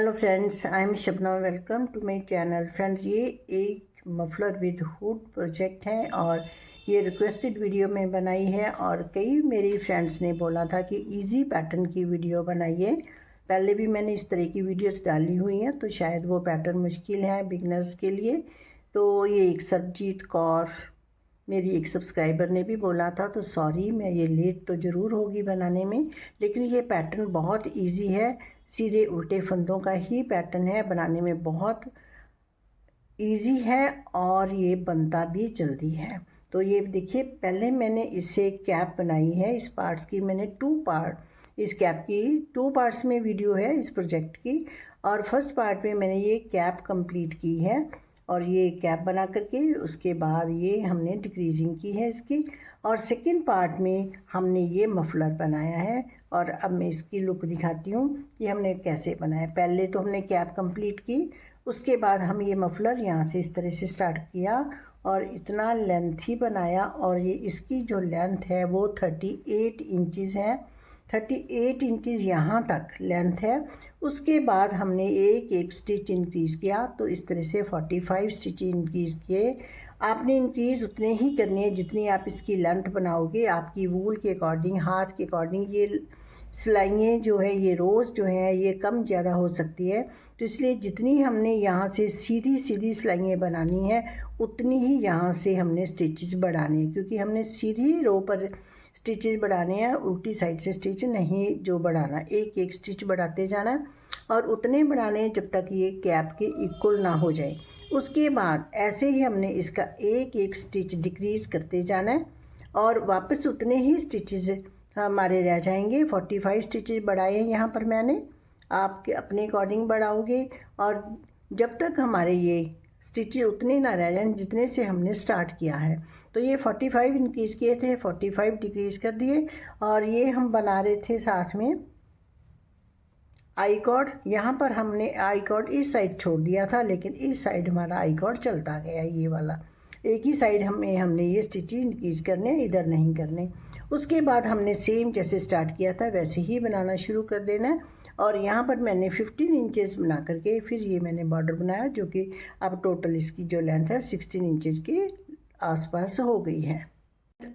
Hello friends, I am Shabnam. Welcome to my channel. Friends, ये एक muffler with hood project है और ये रिक्वेस्टेड वीडियो में बनाई है और कई मेरी फ्रेंड्स ने बोला था कि इजी पैटर्न की वीडियो बनाइए। पहले भी मैंने इस तरह की वीडियोस डाली हुई हैं, तो शायद वो पैटर्न मुश्किल है बिगनर्स के लिए। तो ये एक सरजीत कौर मेरी एक सब्सक्राइबर ने भी बोला था, तो सॉरी, मैं ये लेट तो ज़रूर होगी बनाने में, लेकिन ये पैटर्न बहुत इजी है। सीधे उल्टे फंदों का ही पैटर्न है, बनाने में बहुत इजी है और ये बनता भी जल्दी है। तो ये देखिए, पहले मैंने इससे कैप बनाई है। इस पार्ट्स की मैंने इस कैप की 2 पार्ट्स में वीडियो है इस प्रोजेक्ट की। और फर्स्ट पार्ट में मैंने ये कैप कंप्लीट की है और ये कैप बना करके उसके बाद ये हमने डिक्रीजिंग की है इसकी। और सेकंड पार्ट में हमने ये मफलर बनाया है और अब मैं इसकी लुक दिखाती हूँ कि हमने कैसे बनाया। पहले तो हमने कैप कंप्लीट की, उसके बाद हम ये मफलर यहाँ से इस तरह से स्टार्ट किया और इतना लेंथ ही बनाया। और ये इसकी जो लेंथ है वो 38 इंचज़ है। 38 इंचज़ यहाँ तक लेंथ है। उसके बाद हमने एक स्टिच इंक्रीज़ किया, तो इस तरह से 45 स्टिच इंक्रीज़ किए। आपने इंक्रीज़ उतने ही करने हैं जितनी आप इसकी लेंथ बनाओगे, आपकी वूल के अकॉर्डिंग, हाथ के अकॉर्डिंग। ये सिलाइयाँ जो है, ये रोज़ जो है, ये कम ज़्यादा हो सकती है। तो इसलिए जितनी हमने यहाँ से सीधी सीधी सिलाइयाँ बनानी है, उतनी ही यहाँ से हमने स्टिचेस बढ़ाने हैं, क्योंकि हमने सीधी रो पर स्टिचेस बढ़ाने हैं, उल्टी साइड से स्टिच नहीं जो बढ़ाना। एक स्टिच बढ़ाते जाना है और उतने बढ़ाने हैं जब तक ये कैप के इक्वल ना हो जाए। उसके बाद ऐसे ही हमने इसका एक स्टिच डिक्रीज़ करते जाना है और वापस उतने ही स्टिचेस हमारे रह जाएंगे। 45 स्टिचेस बढ़ाए हैं यहाँ पर मैंने, आपके अपने अकॉर्डिंग बढ़ाओगे। और जब तक हमारे ये स्टिचेस उतने ना रह जाएं जितने से हमने स्टार्ट किया है। तो ये 45 इंक्रीज़ किए थे, 45 डिक्रीज़ कर दिए। और ये हम बना रहे थे साथ में आई कॉर्ड। यहाँ पर हमने आई कॉर्ड इस साइड छोड़ दिया था, लेकिन इस साइड हमारा आई कॉर्ड चलता गया, ये वाला। एक ही साइड हमने ये स्टिचेस इंक्रीज़ करने, इधर नहीं करने। उसके बाद हमने सेम जैसे स्टार्ट किया था वैसे ही बनाना शुरू कर देना है। और यहाँ पर मैंने 15 इंचेस बना करके फिर ये मैंने बॉर्डर बनाया, जो कि अब टोटल इसकी जो लेंथ है 16 इंचेस के आसपास हो गई है।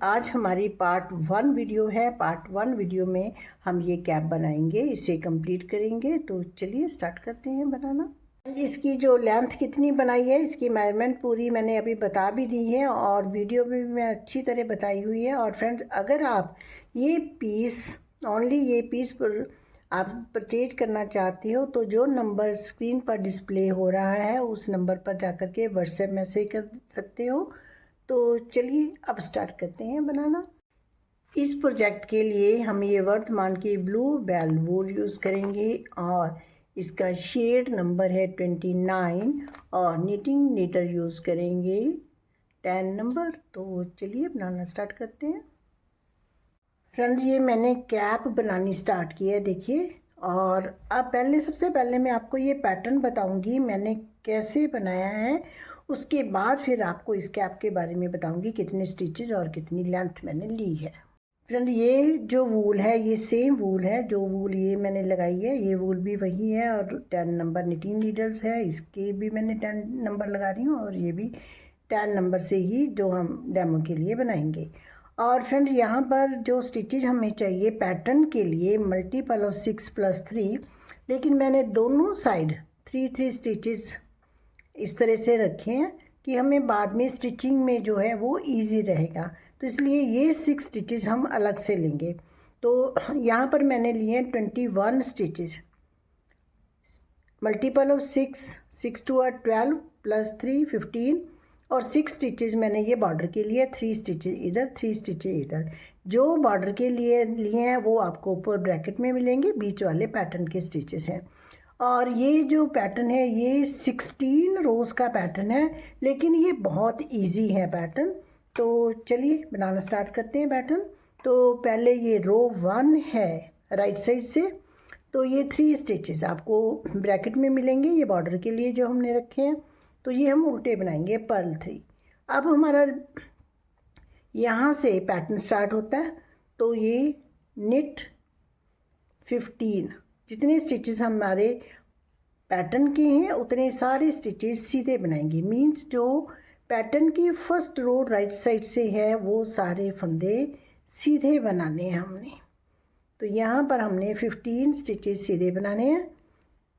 आज हमारी पार्ट 1 वीडियो है। पार्ट 1 वीडियो में हम ये कैप बनाएंगे, इसे कंप्लीट करेंगे। तो चलिए स्टार्ट करते हैं बनाना। इसकी जो लेंथ कितनी बनाई है, इसकी मेजरमेंट पूरी मैंने अभी बता भी दी है और वीडियो में भी मैं अच्छी तरह बताई हुई है। और फ्रेंड्स, अगर आप ये पीस ओनली ये पीस पर आप परचेज करना चाहते हो, तो जो नंबर स्क्रीन पर डिस्प्ले हो रहा है उस नंबर पर जाकर के व्हाट्सएप मैसेज कर सकते हो। तो चलिए अब स्टार्ट करते हैं बनाना। इस प्रोजेक्ट के लिए हम ये वर्धमान की ब्लू बेल वूल यूज़ करेंगे और इसका शेड नंबर है 29 और नीटिंग नीडल यूज़ करेंगे 10 नंबर। तो चलिए बनाना स्टार्ट करते हैं। फ्रेंड्स, ये मैंने कैप बनानी स्टार्ट की है, देखिए। और अब सबसे पहले मैं आपको ये पैटर्न बताऊंगी मैंने कैसे बनाया है। उसके बाद फिर आपको इस कैप के बारे में बताऊंगी कितने स्टिचेस और कितनी लेंथ मैंने ली है। फ्रेंड, ये जो वूल है ये सेम वूल है, जो वूल ये मैंने लगाई है ये वूल भी वही है। और 10 नंबर निटिंग नीडल्स है, इसके भी मैंने 10 नंबर लगा रही हूँ और ये भी 10 नंबर से ही जो हम डेमो के लिए बनाएंगे। और फ्रेंड, यहाँ पर जो स्टिचेज हमें चाहिए पैटर्न के लिए मल्टीपल ऑफ 6+3, लेकिन मैंने दोनों साइड 3 स्टिचेस इस तरह से रखे हैं कि हमें बाद में स्टिचिंग में जो है वो इजी रहेगा। तो इसलिए ये 6 स्टिचेस हम अलग से लेंगे। तो यहाँ पर मैंने लिए 21 स्टिचेस, मल्टीपल ऑफ 6 टू 12 + 3 15 और 6 स्टिचेस मैंने ये बॉर्डर के लिए 3 स्टिचेस इधर 3 स्टिचेस इधर। जो बॉर्डर के लिए हैं वो आपको ऊपर ब्रैकेट में मिलेंगे, बीच वाले पैटर्न के स्टिचेस हैं। और ये जो पैटर्न है ये 16 रोज़ का पैटर्न है, लेकिन ये बहुत इजी है पैटर्न। तो चलिए बनाना स्टार्ट करते हैं पैटर्न। तो पहले ये रो 1 है राइट साइड से, तो ये 3 स्टिचेस आपको ब्रैकेट में मिलेंगे, ये बॉर्डर के लिए जो हमने रखे हैं। तो ये हम उल्टे बनाएंगे पर्ल 3। अब हमारा यहाँ से पैटर्न स्टार्ट होता है। तो ये निट 15 जितने स्टिचेस हमारे पैटर्न के हैं उतने सारे स्टिचेस सीधे बनाएंगे। मीन्स जो पैटर्न की फर्स्ट रो राइट साइड से है वो सारे फंदे सीधे बनाने हैं हमने। तो यहाँ पर हमने 15 स्टिचेस सीधे बनाने हैं,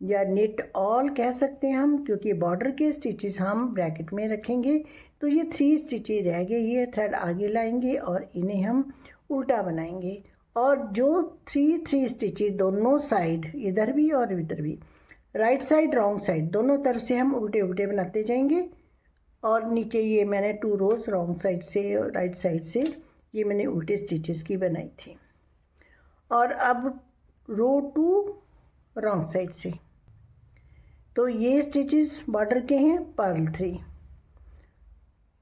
या निट ऑल कह सकते हैं हम, क्योंकि बॉर्डर के स्टिचेस हम ब्रैकेट में रखेंगे। तो ये 3 स्टिचेस रह गए, ये थ्रेड आगे लाएंगे और इन्हें हम उल्टा बनाएंगे। और जो 3 स्टिचेस दोनों साइड, इधर भी और इधर भी, राइट साइड रॉन्ग साइड दोनों तरफ से हम उल्टे उल्टे बनाते जाएंगे। और नीचे ये मैंने 2 रोज़ रॉन्ग साइड से और राइट साइड से ये मैंने उल्टे स्टिचेस की बनाई थी। और अब रो 2 रॉन्ग साइड से, तो ये स्टिचेस बॉर्डर के हैं पर्ल 3।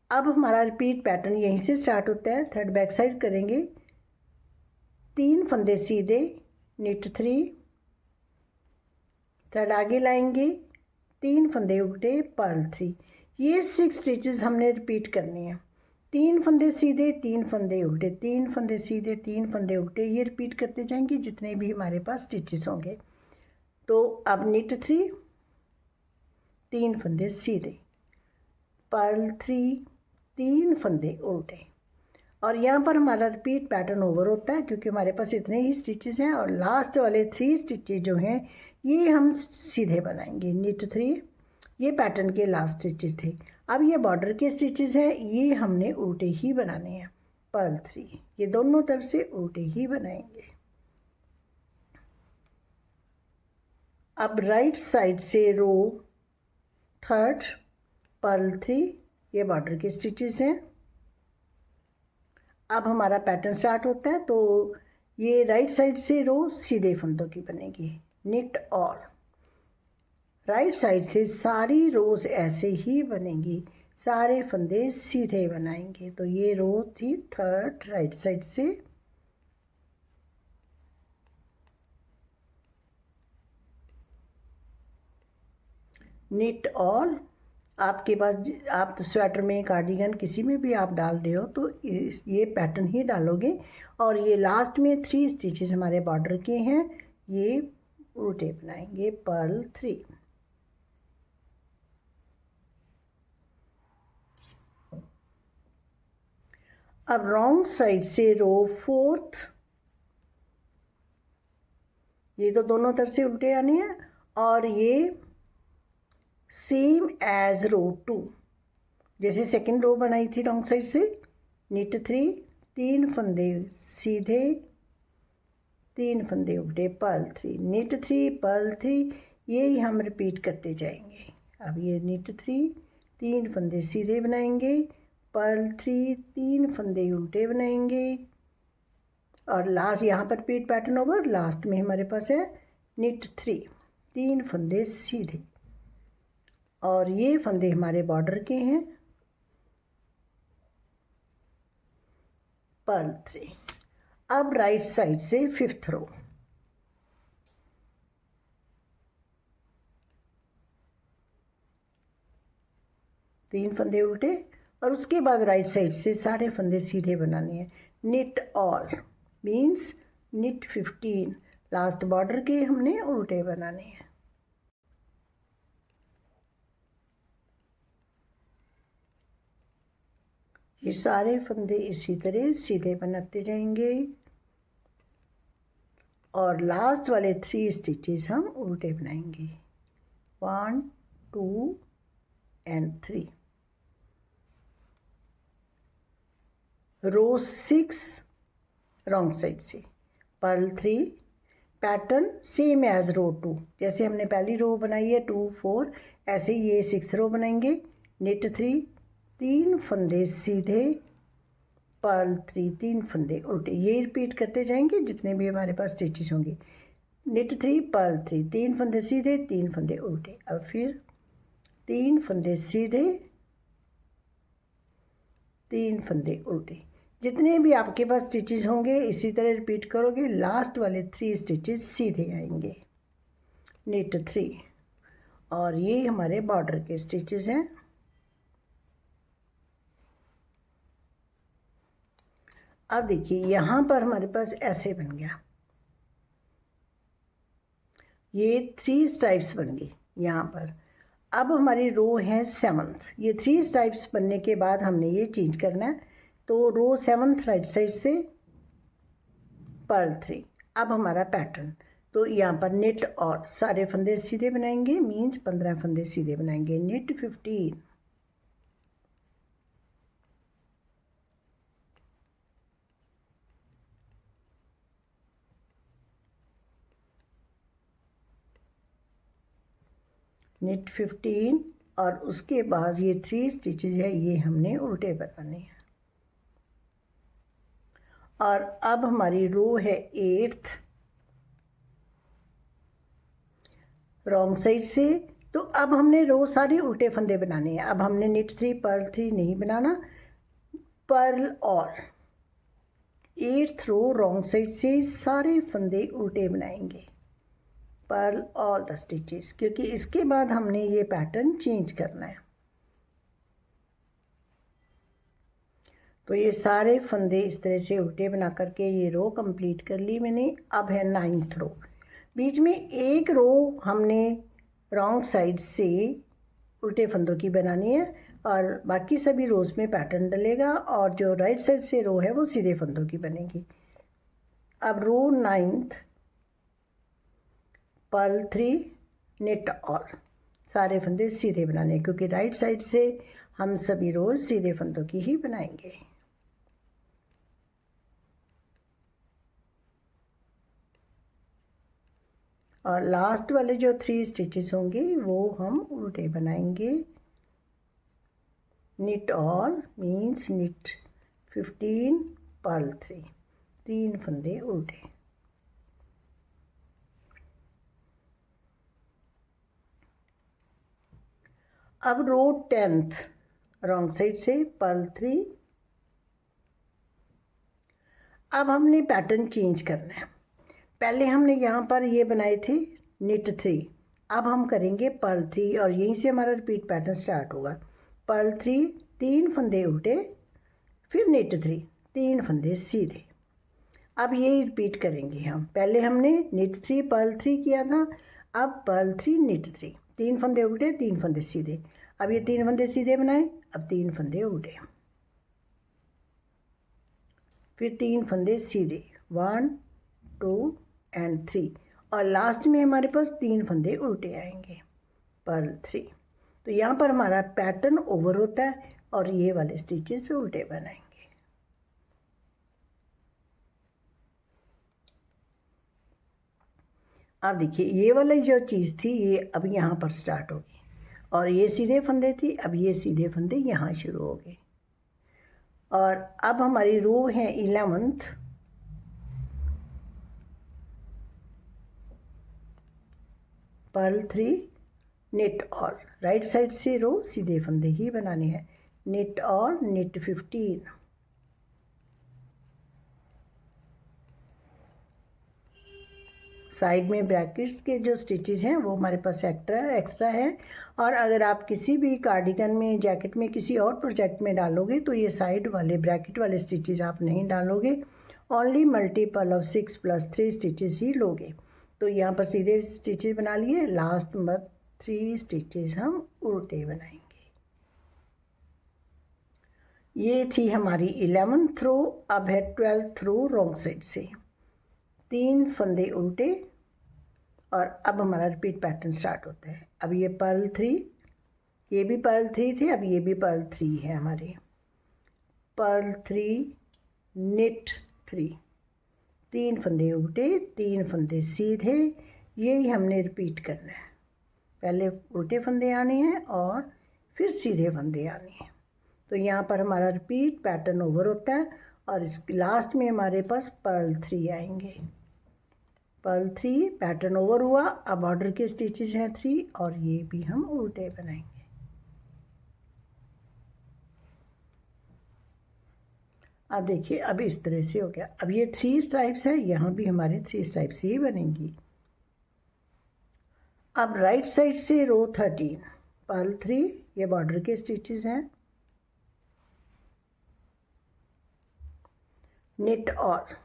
अब हमारा रिपीट पैटर्न यहीं से स्टार्ट होता है। थ्रेड बैक साइड करेंगे, 3 फंदे सीधे, निट 3, थ्रेड आगे लाएंगे, 3 फंदे उल्टे, पर्ल 3। ये 6 स्टिचेस हमने रिपीट करने हैं। 3 फंदे सीधे, 3 फंदे उल्टे, 3 फंदे सीधे, 3 फंदे उल्टे, ये रिपीट करते जाएंगे जितने भी हमारे पास स्टिचेस होंगे। तो अब निट 3, 3 फंदे सीधे, पर्ल 3, 3 फंदे उल्टे। और यहाँ पर हमारा रिपीट पैटर्न ओवर होता है क्योंकि हमारे पास इतने ही स्टिचेस हैं। और लास्ट वाले 3 स्टिचेस जो हैं ये हम सीधे बनाएंगे। निट 3 ये पैटर्न के लास्ट स्टिचेस थे। अब ये बॉर्डर के स्टिचेस हैं, ये हमने उल्टे ही बनाने हैं। पर्ल 3 ये दोनों तरफ से उल्टे ही बनाएंगे। अब राइट साइड से रो 3, पर्ल 3 ये बॉर्डर के स्टिचेस हैं। अब हमारा पैटर्न स्टार्ट होता है। तो ये राइट साइड से रो सीधे फंदों की बनेगी, निट ऑल। राइट साइड से सारी रोज ऐसे ही बनेंगी, सारे फंदे सीधे बनाएंगे। तो ये रो थी 3 राइट साइड से, निट ऑल। आपके पास आप स्वेटर में, कार्डिगन, किसी में भी आप डाल रहे हो तो ये पैटर्न ही डालोगे। और ये लास्ट में 3 स्टिचेस हमारे बॉर्डर के हैं, ये उल्टे बनाएंगे, पर्ल 3। अब रॉन्ग साइड से रो 4, ये तो दोनों तरफ से उल्टे आने हैं। और ये सेम एज रो 2, जैसे सेकंड रो बनाई थी रॉन्ग साइड से, निट 3, 3 फंदे सीधे, 3 फंदे उल्टे, पर्ल 3, निट 3, पर्ल 3, ये हम रिपीट करते जाएंगे। अब ये निट 3, 3 फंदे सीधे बनाएंगे, पर्ल 3, 3 फंदे उल्टे बनाएंगे। और लास्ट यहाँ पर रिपीट पैटर्न ओवर। लास्ट में हमारे पास है निट 3, 3 फंदे सीधे, और ये फंदे हमारे बॉर्डर के हैं, पर्ल 3। अब राइट साइड से 5th रो, तीन फंदे उल्टे, और उसके बाद राइट साइड से सारे फंदे सीधे बनाने हैं। Knit all means knit 15, last border के हमने उल्टे बनाने हैं। ये सारे फंदे इसी तरह सीधे बनाते जाएंगे और लास्ट वाले 3 स्टिचेस हम उल्टे बनाएंगे, 1 2 एंड 3। रो 6 रॉन्ग साइड से, पर्ल 3, पैटर्न सेम एज रो 2, जैसे हमने पहली रो बनाई है 2 4, ऐसे ये 6th रो बनाएंगे। निट 3, 3 फंदे सीधे, पर्ल 3, 3 फंदे उल्टे, ये रिपीट करते जाएंगे जितने भी हमारे पास स्टिचेस होंगे। निट 3, पर्ल 3, 3 फंदे सीधे, 3 फंदे उल्टे। अब फिर 3 फंदे सीधे, 3 फंदे उल्टे, जितने भी आपके पास स्टिचेस होंगे इसी तरह रिपीट करोगे। लास्ट वाले 3 स्टिचेस सीधे आएंगे, निट 3, और ये हमारे बॉर्डर के स्टिचेस हैं। अब देखिए यहाँ पर हमारे पास ऐसे बन गया, ये 3 स्ट्राइप्स बन गई। यहाँ पर। अब हमारी रो है 7th। ये 3 स्ट्राइप्स बनने के बाद हमने ये चेंज करना है। तो रो 7th राइट साइड से पर्ल 3। अब हमारा पैटर्न, तो यहाँ पर निट और सारे फंदे सीधे बनाएंगे, मीन्स 15 फंदे सीधे बनाएंगे। निट 15, निट 15 और उसके बाद ये 3 स्टिचेज है ये हमने उल्टे बनाने हैं। और अब हमारी रो है 8th रॉन्ग साइड से। तो अब हमने रो सारी उल्टे फंदे बनाने हैं। अब हमने निट 3 पर्ल 3 नहीं बनाना, पर्ल और 8th रो रॉन्ग साइड से सारे फंदे उल्टे बनाएंगे, पर्ल ऑल द स्टिचेस, क्योंकि इसके बाद हमने ये पैटर्न चेंज करना है। तो ये सारे फंदे इस तरह से उल्टे बना करके ये रो कंप्लीट कर ली मैंने। अब है 9th रो। बीच में एक रो हमने रॉन्ग साइड से उल्टे फंदों की बनानी है और बाकी सभी रोज़ में पैटर्न डलेगा और जो राइट साइड से रो है वो सीधे फंदों की बनेगी। अब रो 9th पर्ल 3 निट और सारे फंदे सीधे बनाने, क्योंकि राइट साइड से हम सभी रोज सीधे फंदों की ही बनाएंगे। और लास्ट वाले जो 3 स्टिचेस होंगे वो हम उल्टे बनाएंगे। Knit all means knit 15 purl 3, 3 फंदे उल्टे। अब रो 10th रॉन्ग साइड से पर्ल 3। अब हमने पैटर्न चेंज करना है। पहले हमने यहाँ पर ये बनाए थे निट 3, अब हम करेंगे पर्ल 3 और यहीं से हमारा रिपीट पैटर्न स्टार्ट होगा। पर्ल 3 3 फंदे उल्टे, फिर निट 3 3 फंदे सीधे। अब यही रिपीट करेंगे हम। पहले हमने निट 3 पर्ल 3 किया था, अब पर्ल 3 निट 3 3 फंदे उल्टे 3 फंदे सीधे। अब ये 3 फंदे सीधे बनाए, अब 3 फंदे उल्टे, फिर 3 फंदे सीधे 1 2 एंड 3 और लास्ट में हमारे पास 3 फंदे उल्टे आएंगे पर्ल 3। तो यहाँ पर हमारा पैटर्न ओवर होता है और ये वाले स्टिचेस उल्टे बनाएंगे। अब देखिए ये वाली जो चीज़ थी ये अब यहाँ पर स्टार्ट होगी और ये सीधे फंदे थी, अब ये सीधे फंदे यहाँ शुरू हो गए। और अब हमारी रो है 11th पर्ल 3 निट और राइट साइड से रो सीधे फंदे ही बनाने हैं। निट और निट 15, साइड में ब्रैकेट्स के जो स्टिचेस हैं वो हमारे पास एक्स्ट्रा है। और अगर आप किसी भी कार्डिगन में, जैकेट में, किसी और प्रोजेक्ट में डालोगे तो ये साइड वाले ब्रैकेट वाले स्टिचेस आप नहीं डालोगे, ओनली मल्टीपल ऑफ 6 + 3 स्टिचेस ही लोगे। तो यहाँ पर सीधे स्टिचेस बना लिए, लास्ट में 3 स्टिचेस हम उल्टे बनाएंगे। ये थी हमारी 11th रो। अब है 12th रो रॉन्ग साइड से 3 फंदे उल्टे और अब हमारा रिपीट पैटर्न स्टार्ट होता है। अब ये पर्ल 3, ये भी पर्ल 3 थे, अब ये भी पर्ल 3 है हमारे। पर्ल 3 निट 3 3 फंदे उल्टे 3 फंदे सीधे, यही हमने रिपीट करना है। पहले उल्टे फंदे आने हैं और फिर सीधे फंदे आने हैं। तो यहाँ पर हमारा रिपीट पैटर्न ओवर होता है और इस लास्ट में हमारे पास पर्ल 3 आएंगे। पर्ल 3 पैटर्न ओवर हुआ, अब बॉर्डर के स्टिचेस हैं 3 और ये भी हम उल्टे बनाएंगे। अब देखिए अब इस तरह से हो गया। अब ये 3 स्ट्राइप्स है, यहाँ भी हमारे 3 स्ट्राइप्स ही बनेंगी। अब राइट साइड से रो 13 पर्ल 3, ये बॉर्डर के स्टिचेस हैं। निट और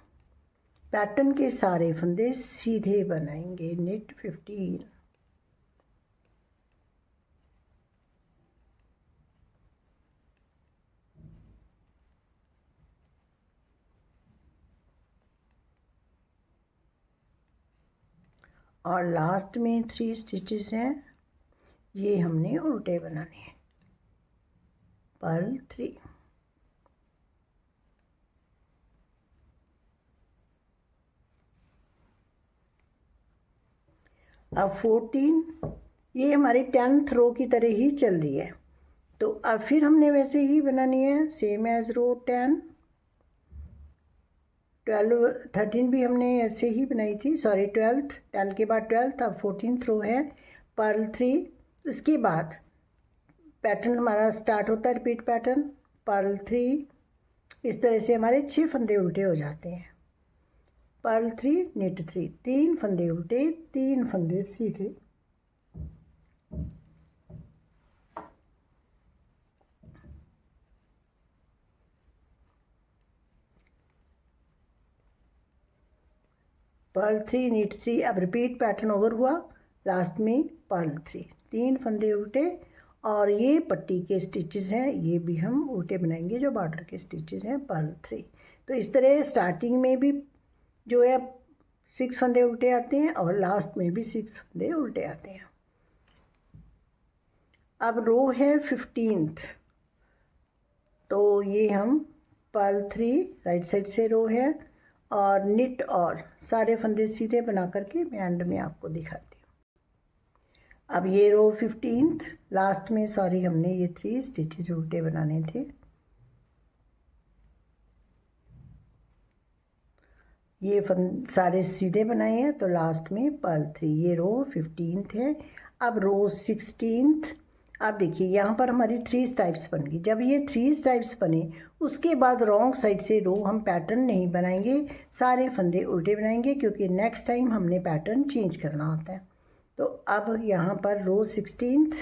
पैटर्न के सारे फंदे सीधे बनाएंगे। निट 15, और लास्ट में 3 स्टिचेस हैं, ये हमने उल्टे बनाने हैं। पर्ल 3, अब 14, ये हमारी 10th रो की तरह ही चल रही है, तो अब फिर हमने वैसे ही बनानी है, सेम एज रो 10, 12, 13 भी हमने ऐसे ही बनाई थी, सॉरी 12th, 10 के बाद 12th, अब 14th रो है, पर्ल 3। इसके बाद पैटर्न हमारा स्टार्ट होता है, रिपीट पैटर्न, पर्ल 3। इस तरह से हमारे 6 फंदे उल्टे हो जाते हैं। पर्ल 3, निट 3, 3 फंदे उल्टे, 3 फंदे सीधे। पर्ल 3, निट 3, अब रिपीट पैटर्न ओवर हुआ, लास्ट में पर्ल 3, 3 फंदे उल्टे, और ये पट्टी के स्टिचेस हैं, ये भी हम उल्टे बनाएंगे जो बॉर्डर के स्टिचेस हैं, पर्ल 3। तो इस तरह स्टार्टिंग में भी जो है 6 फंदे उल्टे आते हैं और लास्ट में भी 6 फंदे उल्टे आते हैं। अब रो है 15th, तो ये हम पर्ल 3 राइट साइड से रो है, और निट और सारे फंदे सीधे बना करके मैं एंड में आपको दिखाती हूँ। अब ये रो 15th, लास्ट में सॉरी हमने ये 3 स्टिचेस उल्टे बनाने थे, ये सारे सीधे बनाए हैं, तो लास्ट में पर्ल 3, ये रो 15th है। अब रो 16th, अब देखिए यहाँ पर हमारी 3 स्ट्राइप्स बन गई। जब ये 3 स्ट्राइप्स बने उसके बाद रॉन्ग साइड से रो हम पैटर्न नहीं बनाएंगे, सारे फंदे उल्टे बनाएंगे, क्योंकि नेक्स्ट टाइम हमने पैटर्न चेंज करना होता है। तो अब यहाँ पर रो 16th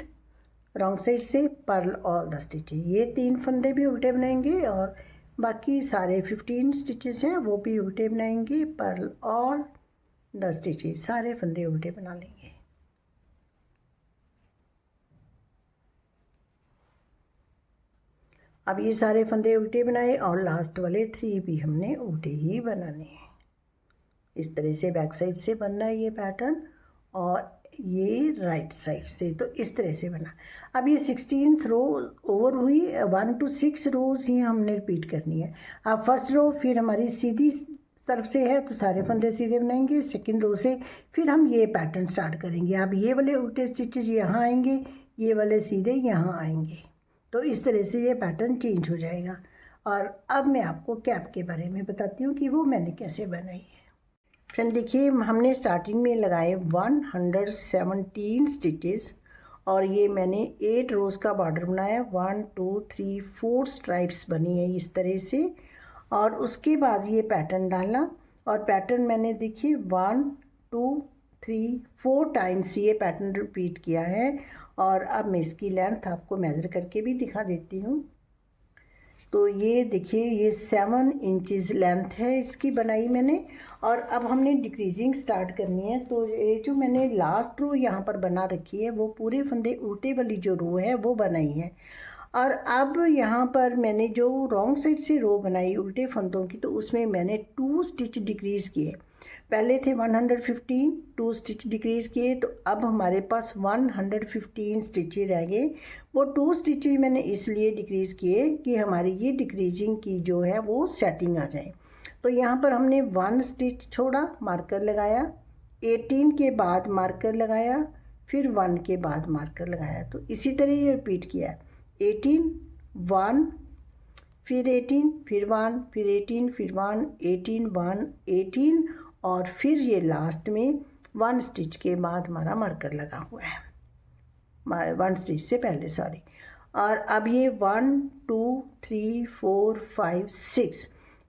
रॉन्ग साइड से पर्ल ऑल द स्टिचेस, ये 3 फंदे भी उल्टे बनाएंगे और बाकी सारे 15 स्टिचेस हैं वो भी उल्टे बनाएंगे, पर्ल ऑल द स्टिचेस, सारे फंदे उल्टे बना लेंगे। अब ये सारे फंदे उल्टे बनाए और लास्ट वाले 3 भी हमने उल्टे ही बनाने हैं। इस तरह से बैक साइड से बनना है ये पैटर्न, और ये राइट साइड से, तो इस तरह से बना। अब ये 16th रो ओवर हुई, 1 to 6 रोज़ ही हमने रिपीट करनी है। अब फर्स्ट रो फिर हमारी सीधी तरफ से है तो सारे फंदे सीधे बनाएंगे, सेकंड रो से फिर हम ये पैटर्न स्टार्ट करेंगे। अब ये वाले उल्टे स्टिचेस यहाँ आएंगे, ये वाले सीधे यहाँ आएंगे, तो इस तरह से ये पैटर्न चेंज हो जाएगा। और अब मैं आपको कैप के बारे में बताती हूँ कि वो मैंने कैसे बनाई है। फ्रेंड देखिए, हमने स्टार्टिंग में लगाए 117 स्टिचेस, और ये मैंने 8 रोज़ का बॉर्डर बनाया, 1 2 3 4 स्ट्राइप्स बनी है इस तरह से। और उसके बाद ये पैटर्न डाला, और पैटर्न मैंने देखिए 1 2 3 4 टाइम्स ये पैटर्न रिपीट किया है। और अब मैं इसकी लेंथ आपको मेज़र करके भी दिखा देती हूँ। तो ये देखिए, ये 7 इंचज़ लेंथ है इसकी बनाई मैंने। और अब हमने डिक्रीजिंग स्टार्ट करनी है, तो ये जो मैंने लास्ट रो यहाँ पर बना रखी है वो पूरे फंदे उल्टे वाली जो रो है वो बनाई है। और अब यहाँ पर मैंने जो रॉन्ग साइड से रो बनाई उल्टे फंदों की, तो उसमें मैंने 2 स्टिच डिक्रीज़ किए। पहले थे 115, 2 स्टिच डिक्रीज़ किए, तो अब हमारे पास 115 स्टिचेज रह गए। वो 2 स्टिचेज मैंने इसलिए डिक्रीज़ किए कि हमारी ये डिक्रीजिंग की जो है वो सेटिंग आ जाए। तो यहाँ पर हमने 1 स्टिच छोड़ा, मार्कर लगाया, 18 के बाद मार्कर लगाया, फिर 1 के बाद मार्कर लगाया। तो इसी तरह ये रिपीट किया, 18 1 फिर 18 फिर 1 फिर 18 फिर 1 18 1 18, और फिर ये लास्ट में 1 स्टिच के बाद हमारा मार्कर लगा हुआ है, 1 स्टिच से पहले सॉरी। और अब ये 1 2 3 4 5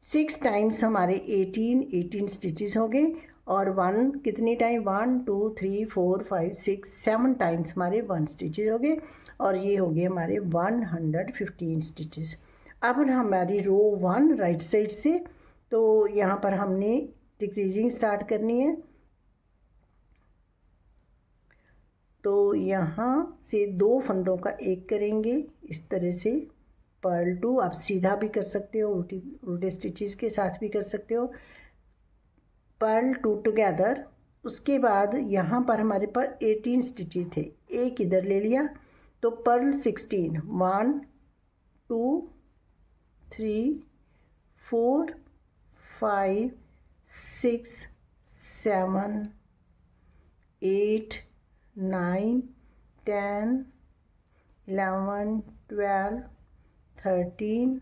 6 टाइम्स हमारे 18 स्टिचेस हो गए। और 1 कितनी टाइम, 1 2 3 4 5 6 7 टाइम्स हमारे 1 स्टिचेस हो गए, और ये हो गए हमारे 115 स्टिचेस। अब हमारी रो 1 राइट साइड से, तो यहाँ पर हमने डिक्रीजिंग स्टार्ट करनी है। तो यहाँ से 2 फंदों का एक करेंगे इस तरह से, पर्ल 2, आप सीधा भी कर सकते हो, उल्टे स्टिचेस के साथ भी कर सकते हो। पर्ल 2 टुगेदर, उसके बाद यहाँ पर हमारे पास 18 स्टिचेस थे, एक इधर ले लिया तो पर्ल 16, 1 2 3 4 5 6 7 8 9 10 11 12 13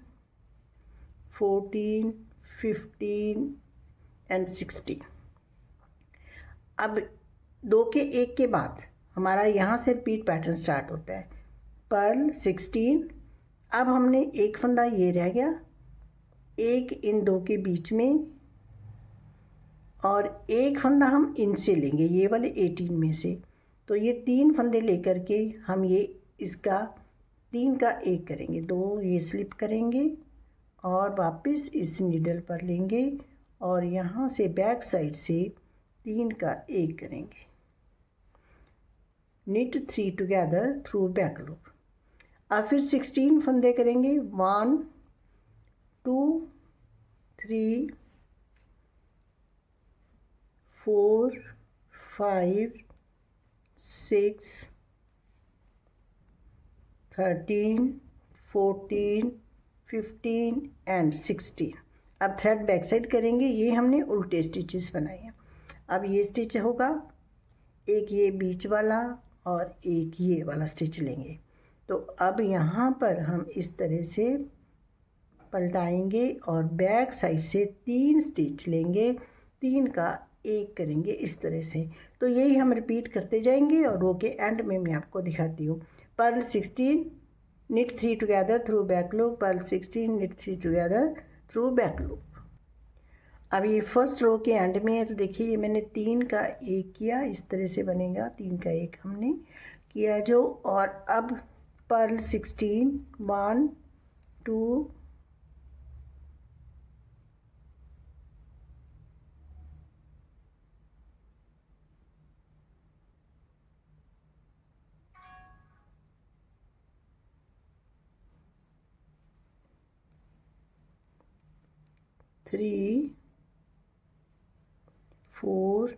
14 15 एंड 16। अब दो के एक के बाद हमारा यहाँ से रिपीट पैटर्न स्टार्ट होता है। पर्ल 16, अब हमने एक फंदा ये रह गया, एक इन दो के बीच में, और एक फंदा हम इनसे लेंगे, ये वाले 18 में से। तो ये 3 फंदे लेकर के हम ये इसका 3 का एक करेंगे, 2 ये स्लिप करेंगे और वापस इस नीडल पर लेंगे और यहाँ से बैक साइड से 3 का एक करेंगे। Knit 3 together through back loop. अब फिर 16 फंदे करेंगे, 1 2 3 4 5 6 13 14 15 एंड 16। अब थ्रेड बैक साइड करेंगे, ये हमने उल्टे स्टिचेस बनाए हैं। अब ये स्टिच होगा, एक ये बीच वाला और एक ये वाला स्टिच लेंगे। तो अब यहाँ पर हम इस तरह से पलटाएंगे और बैक साइड से 3 स्टिच लेंगे, 3 का एक करेंगे इस तरह से। तो यही हम रिपीट करते जाएंगे और रो के एंड में मैं आपको दिखाती हूँ। Purl 16 knit 3 together through back loop, purl 16 knit 3 together through back loop. अब ये फर्स्ट रो के एंड में है, तो देखिए ये मैंने 3 का एक किया, इस तरह से बनेगा, 3 का एक हमने किया जो। और अब पर्ल 16 1 2 3 4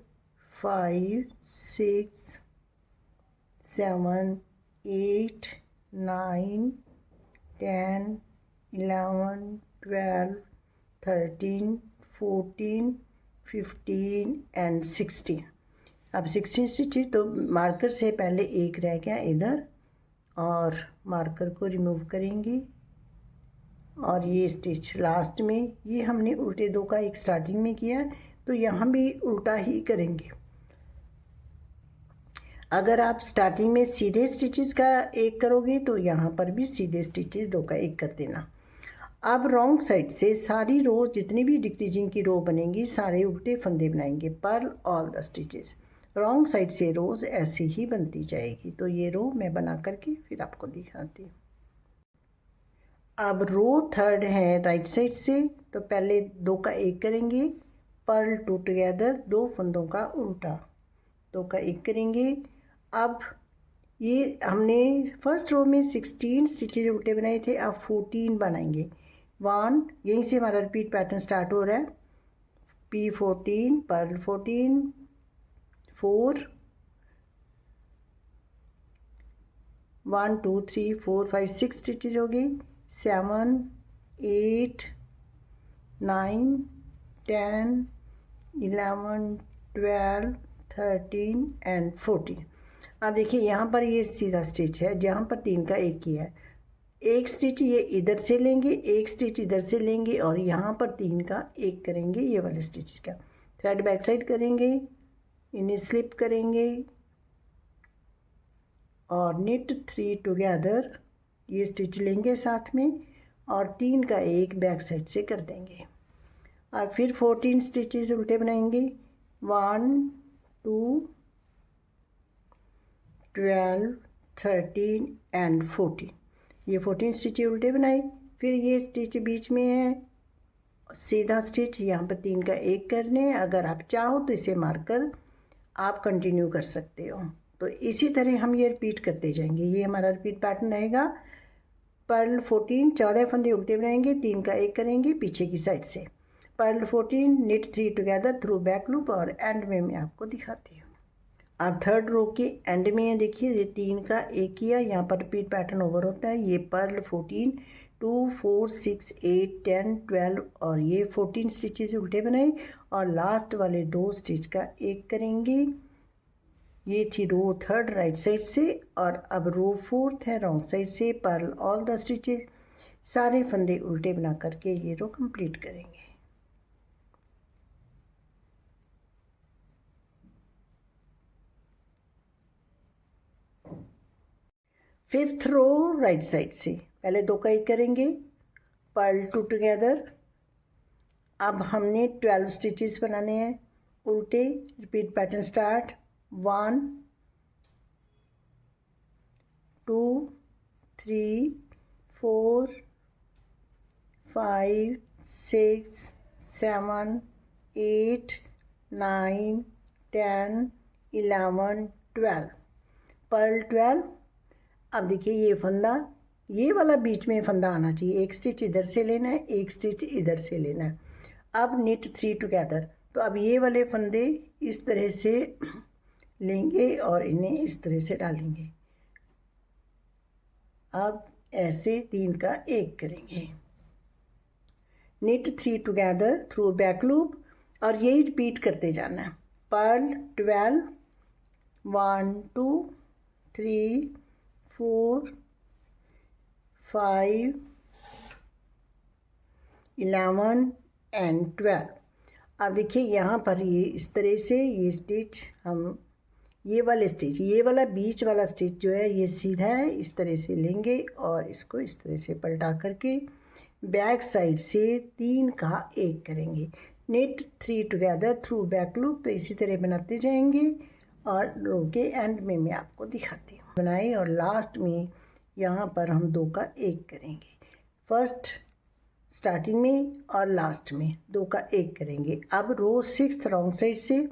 5 6 7 8 9 10 11 12 13 14 15 एंड 16। अब 16 स्टिचेस, तो मार्कर से पहले एक रह गया इधर, और मार्कर को रिमूव करेंगे और ये स्टिच लास्ट में, ये हमने उल्टे 2 का एक स्टार्टिंग में किया है, तो यहाँ भी उल्टा ही करेंगे। अगर आप स्टार्टिंग में सीधे स्टिचेस का एक करोगे तो यहाँ पर भी सीधे स्टिचेस 2 का एक कर देना। अब रॉन्ग साइड से सारी रो, जितनी भी डिक्रीजिंग की रो बनेंगी, सारे उल्टे फंदे बनाएंगे। Purl all the stitches, wrong side से रोज़ ऐसे ही बनती जाएगी। तो ये रो मैं बना करके फिर आपको दिखाती हूँ। अब रो थर्ड है राइट साइड से, तो पहले 2 का एक करेंगे, पर्ल 2 टुगेदर, 2 फंदों का उल्टा, 2 का एक करेंगे। अब ये हमने फर्स्ट रो में 16 स्टिचेज उल्टे बनाए थे, अब 14 बनाएंगे। 1 यहीं से हमारा रिपीट पैटर्न स्टार्ट हो रहा है। P14 पर्ल 14 4 1 2 3 4 5 6 स्टिचेज हो गई, 7 8 9 10 11 12 13 एंड 14। अब देखिए यहाँ पर ये सीधा स्टिच है, जहाँ पर 3 का एक किया है, एक स्टिच ये इधर से लेंगे, एक स्टिच इधर से लेंगे और यहाँ पर 3 का एक करेंगे, ये वाले स्टिच का। थ्रेड बैक साइड करेंगे, इन्हें स्लिप करेंगे और निट 3 टुगेदर, ये स्टिच लेंगे साथ में और 3 का एक बैक साइड से कर देंगे। और फिर 14 स्टिचेस उल्टे बनाएंगे, 1 2 12 13 एंड 14। ये 14 स्टिचेस उल्टे बनाए। फिर ये स्टिच बीच में है, सीधा स्टिच, यहाँ पर 3 का एक करने। अगर आप चाहो तो इसे मारकर आप कंटिन्यू कर सकते हो। तो इसी तरह हम ये रिपीट करते जाएंगे, ये हमारा रिपीट पैटर्न रहेगा। पर्ल 14 14 फंदे उल्टे बनाएंगे, 3 का एक करेंगे पीछे की साइड से। Purl 14, knit 3 together through back loop, और एंड में मैं आपको दिखाती हूँ। अब थर्ड रो के एंड में देखिए ये 3 का एक किया, यहाँ पर रिपीट पैटर्न ओवर होता है। ये पर्ल 14, 2 4 6 8 10 12 और ये 14 स्टिचेज उल्टे बनाए और लास्ट वाले 2 स्टिच का एक करेंगे। ये थी रो थर्ड राइट साइड से, और अब रो फोर्थ है रॉन्ग साइड से। पर्ल ऑल द स्टिचेज, सारे फंदे उल्टे बना करके ये रो कंप्लीट करेंगे। फिफ्थ रो राइट साइड से पहले 2 का एक करेंगे, पर्ल 2 टुगेदर। अब हमने 12 स्टिचेस बनाने हैं उल्टे। Repeat pattern start, 1 2 3 4 5 6 7 8 9 10 11 12, Perl 12। अब देखिए ये फंदा, ये वाला बीच में फंदा आना चाहिए। एक स्टिच इधर से लेना है, एक स्टिच इधर से लेना है। अब निट 3 टुगेदर, तो अब ये वाले फंदे इस तरह से लेंगे और इन्हें इस तरह से डालेंगे। अब ऐसे 3 का एक करेंगे, knit 3 together through back loop, और यही रिपीट करते जाना है। Purl 12, 1 2 3 4 5 11 and 12। अब देखिए यहाँ पर ये इस तरह से ये स्टिच हम ये वाला बीच वाला स्टिच जो है ये सीधा है, इस तरह से लेंगे और इसको इस तरह से पलटा करके बैक साइड से 3 का एक करेंगे। Knit 3 together through back loop, तो इसी तरह बनाते जाएंगे और रो के एंड में मैं आपको दिखाती हूँ बनाए। और लास्ट में यहाँ पर हम 2 का एक करेंगे, फर्स्ट स्टार्टिंग में और लास्ट में 2 का एक करेंगे। अब रो 6 रॉन्ग साइड से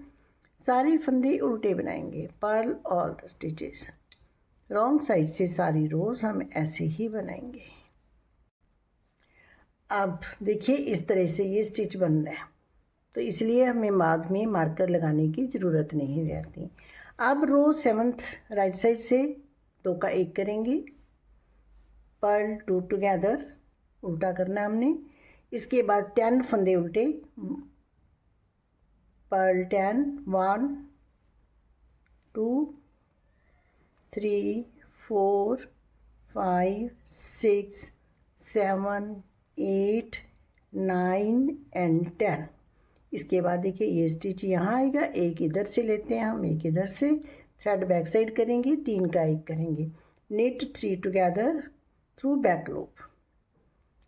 सारे फंदे उल्टे बनाएंगे, purl all the stitches. Wrong side से सारी रोज हम ऐसे ही बनाएंगे। अब देखिए इस तरह से ये स्टिच बन रहा है, तो इसलिए हमें बाद में मार्कर लगाने की ज़रूरत नहीं रहती। अब रो 7th राइट साइड से 2 का एक करेंगे, पर्ल 2 टुगेदर, उल्टा करना है हमने। इसके बाद 10 फंदे उल्टे, पर्ल 10, 1 2 3 4 5 6 7 8 9 एंड 10। इसके बाद देखिए ये स्टिच यहाँ आएगा, एक इधर से लेते हैं हम, एक इधर से, थ्रेड बैक साइड करेंगे, 3 का एक करेंगे, knit 3 together through back loop.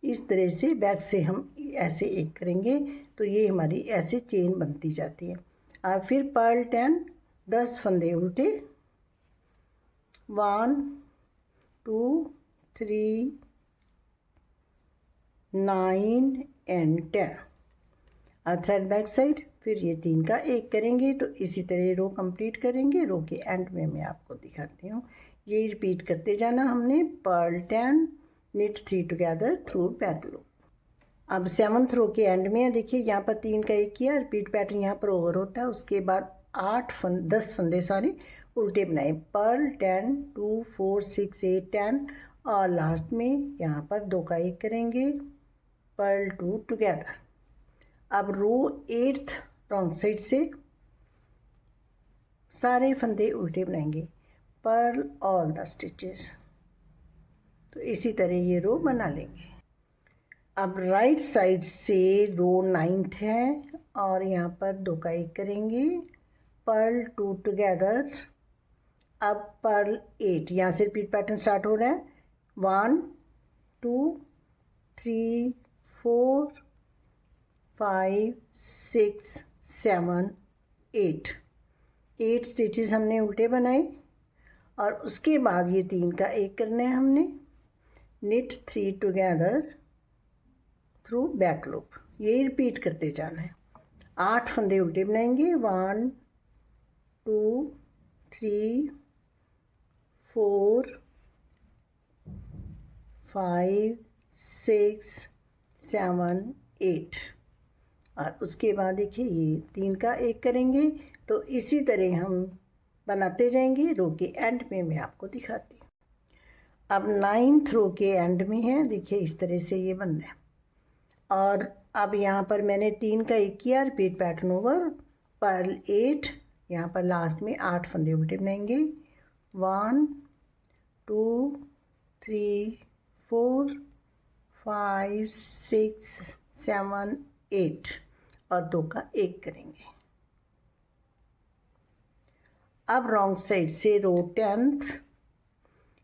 इस तरह से बैक से हम ऐसे एक करेंगे, तो ये हमारी ऐसे चेन बनती जाती है। और फिर पर्ल 10 फंदे उल्टे, 1 2 3 9 एंड 10। और थ्रेड बैक साइड, फिर ये 3 का एक करेंगे, तो इसी तरह रो कंप्लीट करेंगे। रो के एंड में मैं आपको दिखाती हूँ, ये रिपीट करते जाना हमने। Purl 10, knit 3 together through back loop. अब 7th रो के एंड में देखिए यहाँ पर 3 का एक किया, रिपीट पैटर्न यहाँ पर ओवर होता है। उसके बाद 10 फंदे सारे उल्टे बनाए, पर्ल 10 2 4 6 8 10, और लास्ट में यहाँ पर 2 का एक करेंगे, पर्ल 2 टुगेदर। अब रो 8th रॉन्ग साइड से सारे फंदे उल्टे बनाएंगे, पर्ल ऑल द स्टिचेस। तो इसी तरह ये रो बना लेंगे। अब राइट साइड से रो 9th है और यहाँ पर 2 का एक करेंगे, पर्ल 2 टुगेदर। अब पर्ल 8, यहाँ से रिपीट पैटर्न स्टार्ट हो रहा है, 1 2 3 4 5 6 7 8 स्टिचेस हमने उल्टे बनाए। और उसके बाद ये 3 का एक करना है हमने, knit 3 together through back loop. ये रिपीट करते जाना है। 8 फंदे उल्टे बनाएंगे, 1 2 3 4 5 6 7 8। और उसके बाद देखिए ये 3 का एक करेंगे। तो इसी तरह हम बनाते जाएंगे। रो के एंड में मैं आपको दिखाती हूँ। अब 9th रो के एंड में है, देखिए इस तरह से ये बन रहा है। और अब यहाँ पर मैंने 3 का एक किया, रिपीट पैटर्न ओवर, पर्ल 8, यहाँ पर लास्ट में 8 फंदे उल्टे बनाएंगे। 1 2 3 4 5 6 7 8 और 2 का एक करेंगे। अब रॉन्ग साइड से रो 10th,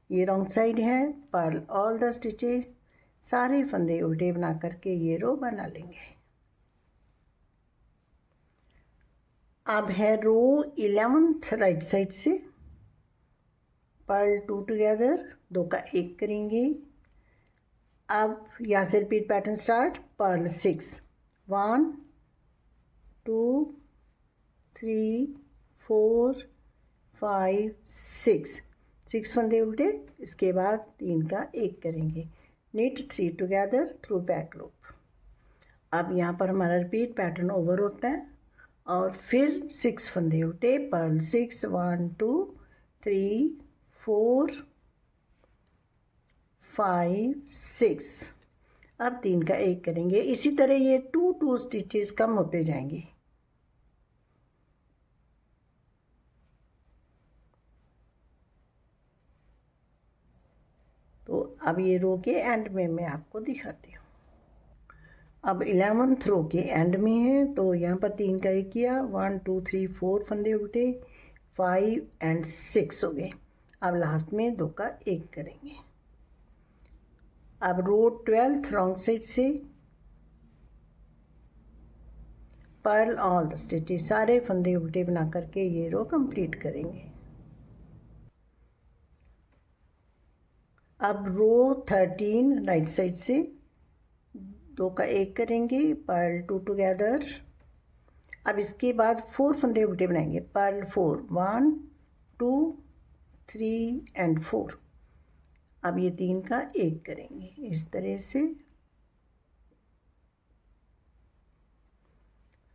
ये रॉन्ग साइड है, पर्ल ऑल द स्टिचेस, सारे फंदे उल्टे बना करके ये रो बना लेंगे। अब है रो 11th राइट साइड से, पर्ल 2 टुगेदर, 2 का एक करेंगे। अब यहाँ से रिपीट पैटर्न स्टार्ट, पर्ल 6, 1 2 3 4 5 6 फंदे उल्टे, इसके बाद 3 का एक करेंगे। Knit 3 together through back loop. अब यहाँ पर हमारा रिपीट पैटर्न ओवर होता है और फिर 6 फंदे उल्टे, पर्ल 6, 1 2 3 4 5 6। अब 3 का एक करेंगे। इसी तरह ये 2 स्टिचेस कम होते जाएंगे। तो अब ये रो के एंड में मैं आपको दिखाती हूँ। अब 11th रो के एंड में है, तो यहाँ पर 3 का एक किया, 1 2 3 4 फंदे उल्टे, 5 और 6 हो गए। अब लास्ट में 2 का एक करेंगे। अब रो 12th रॉन्ग साइड से, पर्ल ऑल द स्टिचेस, सारे फंदे उल्टे बना करके ये रो कंप्लीट करेंगे। अब रो 13 राइट साइड से 2 का एक करेंगे, पर्ल 2 टुगेदर। अब इसके बाद 4 फंदे उल्टे बनाएंगे, पर्ल 4, 1 2 3 और 4। अब ये 3 का एक करेंगे इस तरह से।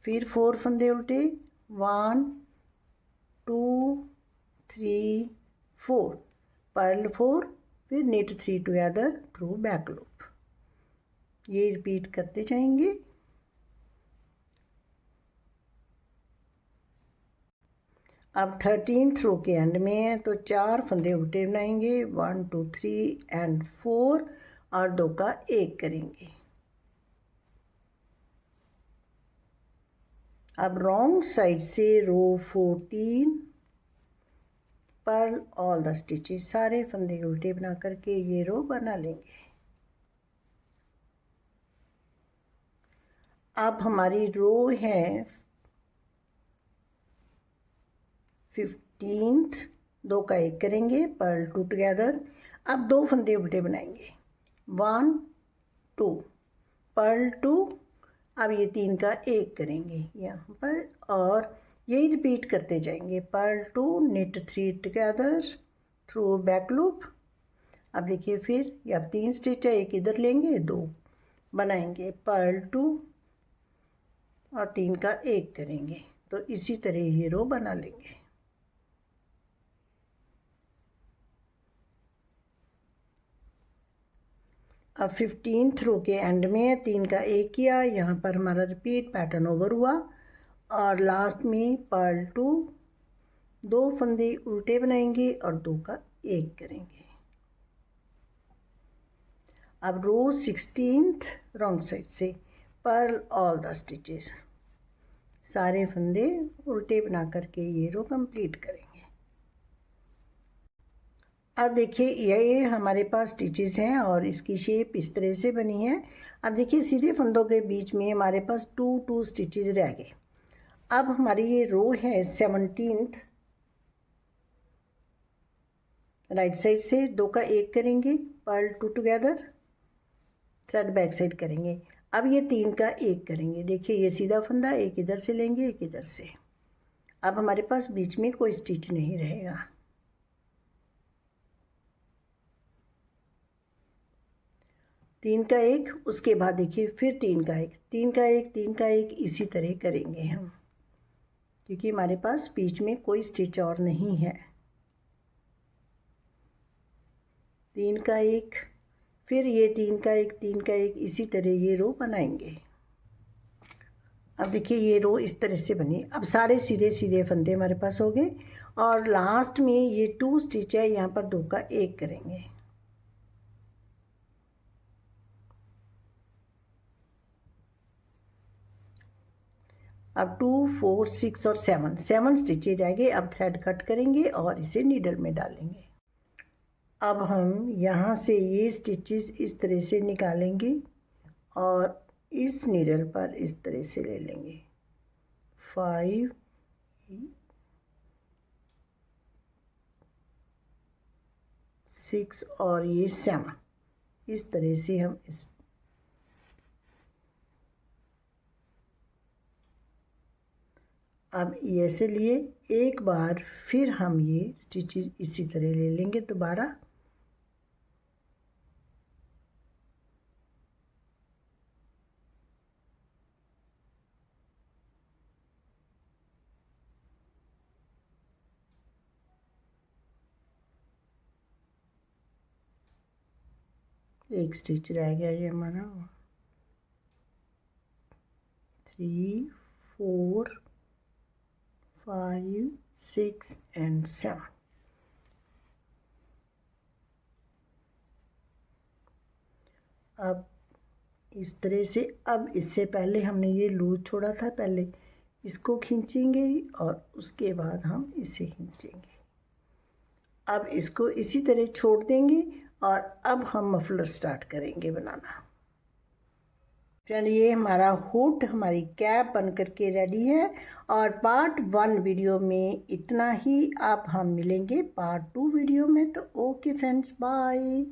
फिर 4 फंदे उल्टे, 1 2 3 4, पर्ल 4, फिर knit 3 together through back loop. ये रिपीट करते जाएंगे। अब 13th रो के एंड में है, तो 4 फंदे उल्टे बनाएंगे, 1 2 3 और 4 और 2 का एक करेंगे। अब रॉन्ग साइड से रो 14, पर्ल ऑल द स्टिचेस, सारे फंदे उल्टे बना करके ये रो बना लेंगे। अब हमारी रो है 15th, 2 का एक करेंगे, पर्ल 2 टुगेदर। अब 2 फंदे उल्टे बनाएंगे, 1 2, पर्ल 2। अब ये 3 का एक करेंगे यहाँ पर और यही रिपीट करते जाएंगे, purl 2 knit 3 together through back loop. अब देखिए फिर ये अब 3 स्टिच है, एक इधर लेंगे, 2 बनाएंगे, पर्ल 2 और 3 का एक करेंगे। तो इसी तरह ये रो बना लेंगे। अब 15th रो के एंड में 3 का एक किया, यहाँ पर हमारा रिपीट पैटर्न ओवर हुआ और लास्ट में पर्ल 2, 2 फंदे उल्टे बनाएंगे और 2 का एक करेंगे। अब रो 16th रॉन्ग साइड से, पर्ल ऑल द स्टिचेस, सारे फंदे उल्टे बना करके ये रो कंप्लीट करेंगे। अब देखिए ये हमारे पास स्टिचेस हैं और इसकी शेप इस तरह से बनी है। अब देखिए सीधे फंदों के बीच में हमारे पास 2 स्टिचेस रह गए। अब हमारी ये रो है 17th, राइट साइड से 2 का एक करेंगे, purl 2 together, thread back side करेंगे। अब ये 3 का एक करेंगे। देखिए ये सीधा फंदा, एक इधर से लेंगे, एक इधर से। अब हमारे पास बीच में कोई स्टिच नहीं रहेगा। 3 का एक, उसके बाद देखिए फिर 3 का एक, 3 का एक, 3 का एक, इसी तरह करेंगे हम, क्योंकि हमारे पास बीच में कोई स्टिच और नहीं है। 3 का एक, फिर ये 3 का एक, 3 का एक, इसी तरह ये रो बनाएंगे। अब देखिए ये रो इस तरह से बनी। अब सारे सीधे सीधे फंदे हमारे पास हो गए और लास्ट में ये 2 स्टिच है, यहाँ पर 2 का एक करेंगे। अब 2, 4, 6 और 7 स्टिचेज आएंगे। अब थ्रेड कट करेंगे और इसे नीडल में डालेंगे। अब हम यहाँ से ये स्टिचेस इस तरह से निकालेंगे और इस नीडल पर इस तरह से ले लेंगे। 5, 6 और ये 7, इस तरह से हम इस अब ये से लिए एक बार फिर हम ये स्टिचेस इसी तरह ले लेंगे दोबारा। एक स्टिच रह गया ये हमारा। 3, 4, 5, 6 एंड 7। अब इस तरह से, अब इससे पहले हमने ये लूज छोड़ा था, पहले इसको खींचेंगे और उसके बाद हम इसे खींचेंगे। अब इसको इसी तरह छोड़ देंगे और अब हम मफलर स्टार्ट करेंगे बनाना। फ्रेंड ये हमारा हुड, हमारी कैप बन करके रेडी है और पार्ट 1 वीडियो में इतना ही। अब हम मिलेंगे पार्ट 2 वीडियो में। तो ओके फ्रेंड्स, बाय।